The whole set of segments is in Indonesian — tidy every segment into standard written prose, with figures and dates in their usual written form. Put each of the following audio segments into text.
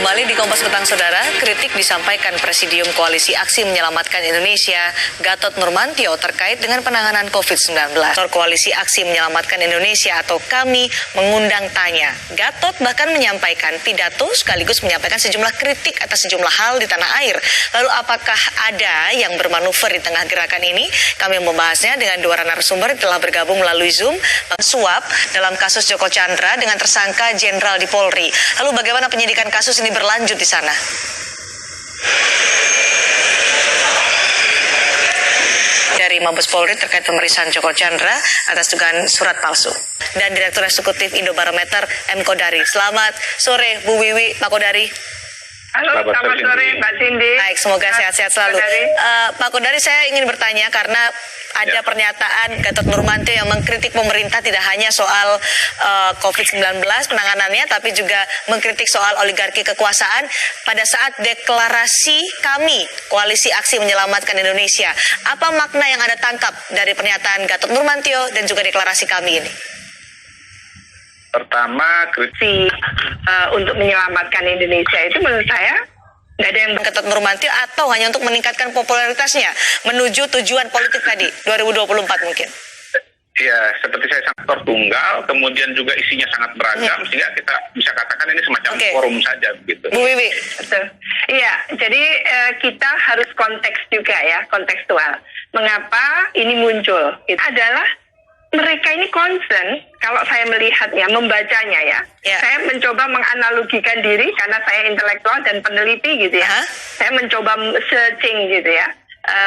Kembali di Kompas Petang Saudara, kritik disampaikan Presidium Koalisi Aksi Menyelamatkan Indonesia, Gatot Nurmantio terkait dengan penanganan COVID-19. Koalisi Aksi Menyelamatkan Indonesia atau KAMI mengundang tanya. Gatot bahkan menyampaikan pidato sekaligus menyampaikan sejumlah kritik atas sejumlah hal di tanah air. Lalu apakah ada yang bermanuver di tengah gerakan ini? Kami membahasnya dengan dua narasumber yang telah bergabung melalui Zoom. Suap dalam kasus Joko Chandra dengan tersangka Jenderal di Polri. Lalu bagaimana penyidikan kasus ini berlanjut di sana? Dari Mabes Polri terkait pemeriksaan Joko Chandra atas dugaan surat palsu. Dan Direktur Eksekutif Indobarometer M. Kodari. Selamat sore Bu Wiwi, Pak Kodari. Halo, selamat sore Mbak Cindy. Baik, semoga sehat-sehat selalu. Pak Kodari, saya ingin bertanya karena ada pernyataan Gatot Nurmantio yang mengkritik pemerintah tidak hanya soal COVID-19 penanganannya, tapi juga mengkritik soal oligarki kekuasaan pada saat deklarasi KAMI, Koalisi Aksi Menyelamatkan Indonesia. Apa makna yang Anda tangkap dari pernyataan Gatot Nurmantio dan juga deklarasi KAMI ini? Pertama, kritik untuk menyelamatkan Indonesia itu menurut saya nggak ada yang Gatot Nurmantio atau hanya untuk meningkatkan popularitasnya menuju tujuan politik tadi 2024 mungkin. Ya, seperti saya faktor tunggal, kemudian juga isinya sangat beragam, sehingga kita bisa katakan ini semacam forum saja begitu. Bu Wiwi. Betul. Iya, jadi kita harus konteks juga ya, kontekstual. Mengapa ini muncul? Itu adalah mereka ini concern, kalau saya melihatnya, membacanya ya. Saya mencoba menganalogikan diri karena saya intelektual dan peneliti gitu ya. Saya mencoba searching gitu ya,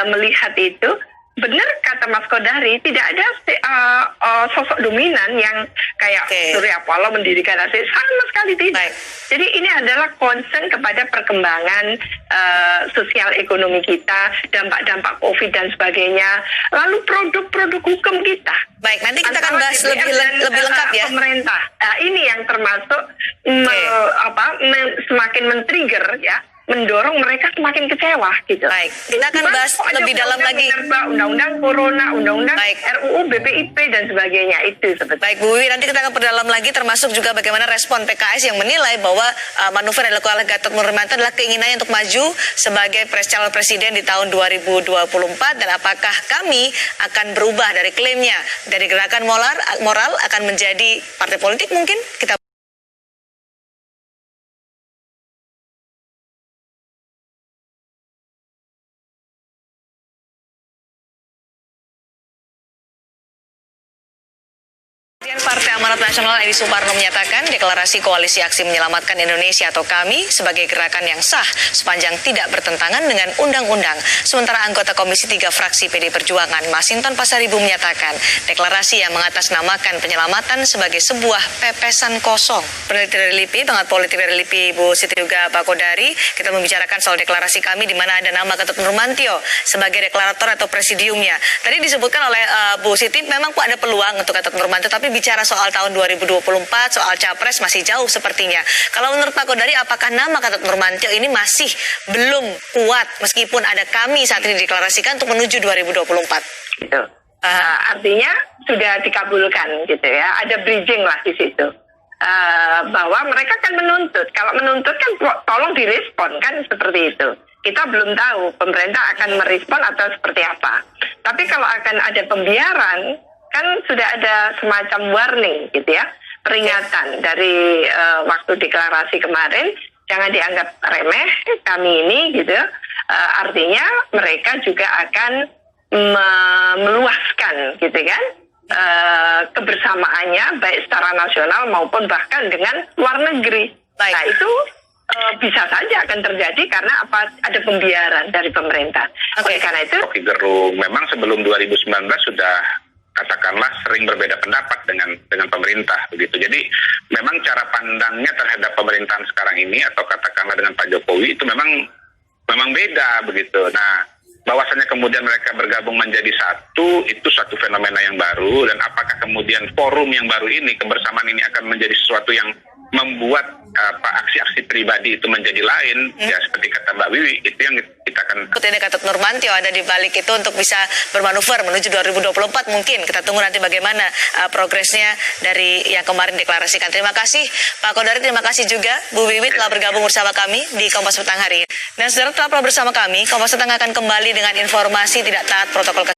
melihat itu. Benar kata Mas Kodari, tidak ada sosok dominan yang kayak Surya Paloh mendirikan ASI, sama sekali tidak. Jadi ini adalah concern kepada perkembangan sosial ekonomi kita, dampak-dampak COVID dan sebagainya, lalu produk-produk hukum kita. Baik, nanti kita akan bahas lebih lengkap ya. Pemerintah, ini yang termasuk semakin men-trigger ya, mendorong mereka semakin kecewa gitu. Baik, kita akan bahas lebih dalam lagi. Undang-undang Corona, undang-undang RUU BPIP dan sebagainya itu sebetulnya. Baik Bu Wiwi, nanti kita akan perdalam lagi termasuk juga bagaimana respon PKS yang menilai bahwa manuver yang dilakukan oleh Gatot Nurmantio adalah keinginannya untuk maju sebagai calon presiden di tahun 2024 dan apakah kami akan berubah dari klaimnya dari gerakan moral akan menjadi partai politik mungkin? Kita Partai Amanat Nasional Edi Suparno menyatakan deklarasi Koalisi Aksi Menyelamatkan Indonesia atau KAMI sebagai gerakan yang sah sepanjang tidak bertentangan dengan undang-undang. Sementara anggota Komisi 3 fraksi PD Perjuangan Masinton Pasaribu menyatakan deklarasi yang mengatasnamakan penyelamatan sebagai sebuah pepesan kosong. Peneliti dari LIPI, pengamat politik dari LIPI Bu Siti juga Pak Kodari, kita membicarakan soal deklarasi KAMI di mana ada nama Gatot Nurmantio sebagai deklarator atau presidiumnya. Tadi disebutkan oleh Bu Siti memang ada peluang untuk Gatot Nurmantio, tapi bicara soal tahun 2024, soal capres masih jauh sepertinya. Kalau menurut Pak Kodari, apakah nama Gatot Nurmantio ini masih belum kuat meskipun ada KAMI saat ini dideklarasikan untuk menuju 2024? Gitu. Artinya sudah dikabulkan gitu ya. Ada bridging lah di situ. Bahwa mereka kan menuntut. Kalau menuntut kan tolong direspon kan seperti itu. Kita belum tahu pemerintah akan merespon atau seperti apa. Tapi kalau akan ada pembiaran, kan sudah ada semacam warning gitu ya, peringatan dari waktu deklarasi kemarin, jangan dianggap remeh kami ini gitu. Artinya mereka juga akan meluaskan gitu kan kebersamaannya baik secara nasional maupun bahkan dengan luar negeri. Nah itu bisa saja akan terjadi karena ada pembiaran dari pemerintah. Oleh karena itu Rocky Gerung memang sebelum 2019 sudah katakanlah sering berbeda pendapat dengan pemerintah begitu. Jadi memang cara pandangnya terhadap pemerintahan sekarang ini atau katakanlah dengan Pak Jokowi itu memang beda begitu. Nah, bahwasannya kemudian mereka bergabung menjadi satu itu satu fenomena yang baru, dan apakah kemudian forum yang baru ini, kebersamaan ini akan menjadi sesuatu yang membuat aksi-aksi pribadi itu menjadi lain, ya seperti kata Mbak Wiwi, itu yang kita akan. Ini Gatot Nurmantio ada di balik itu untuk bisa bermanuver menuju 2024 mungkin. Kita tunggu nanti bagaimana progresnya dari yang kemarin deklarasikan. Terima kasih Pak Kodari, terima kasih juga Bu Wiwi telah bergabung bersama kami di Kompas Petang hari ini. Dan saudara tetaplah bersama kami, Kompas Petang akan kembali dengan informasi tidak taat protokol kesehatan.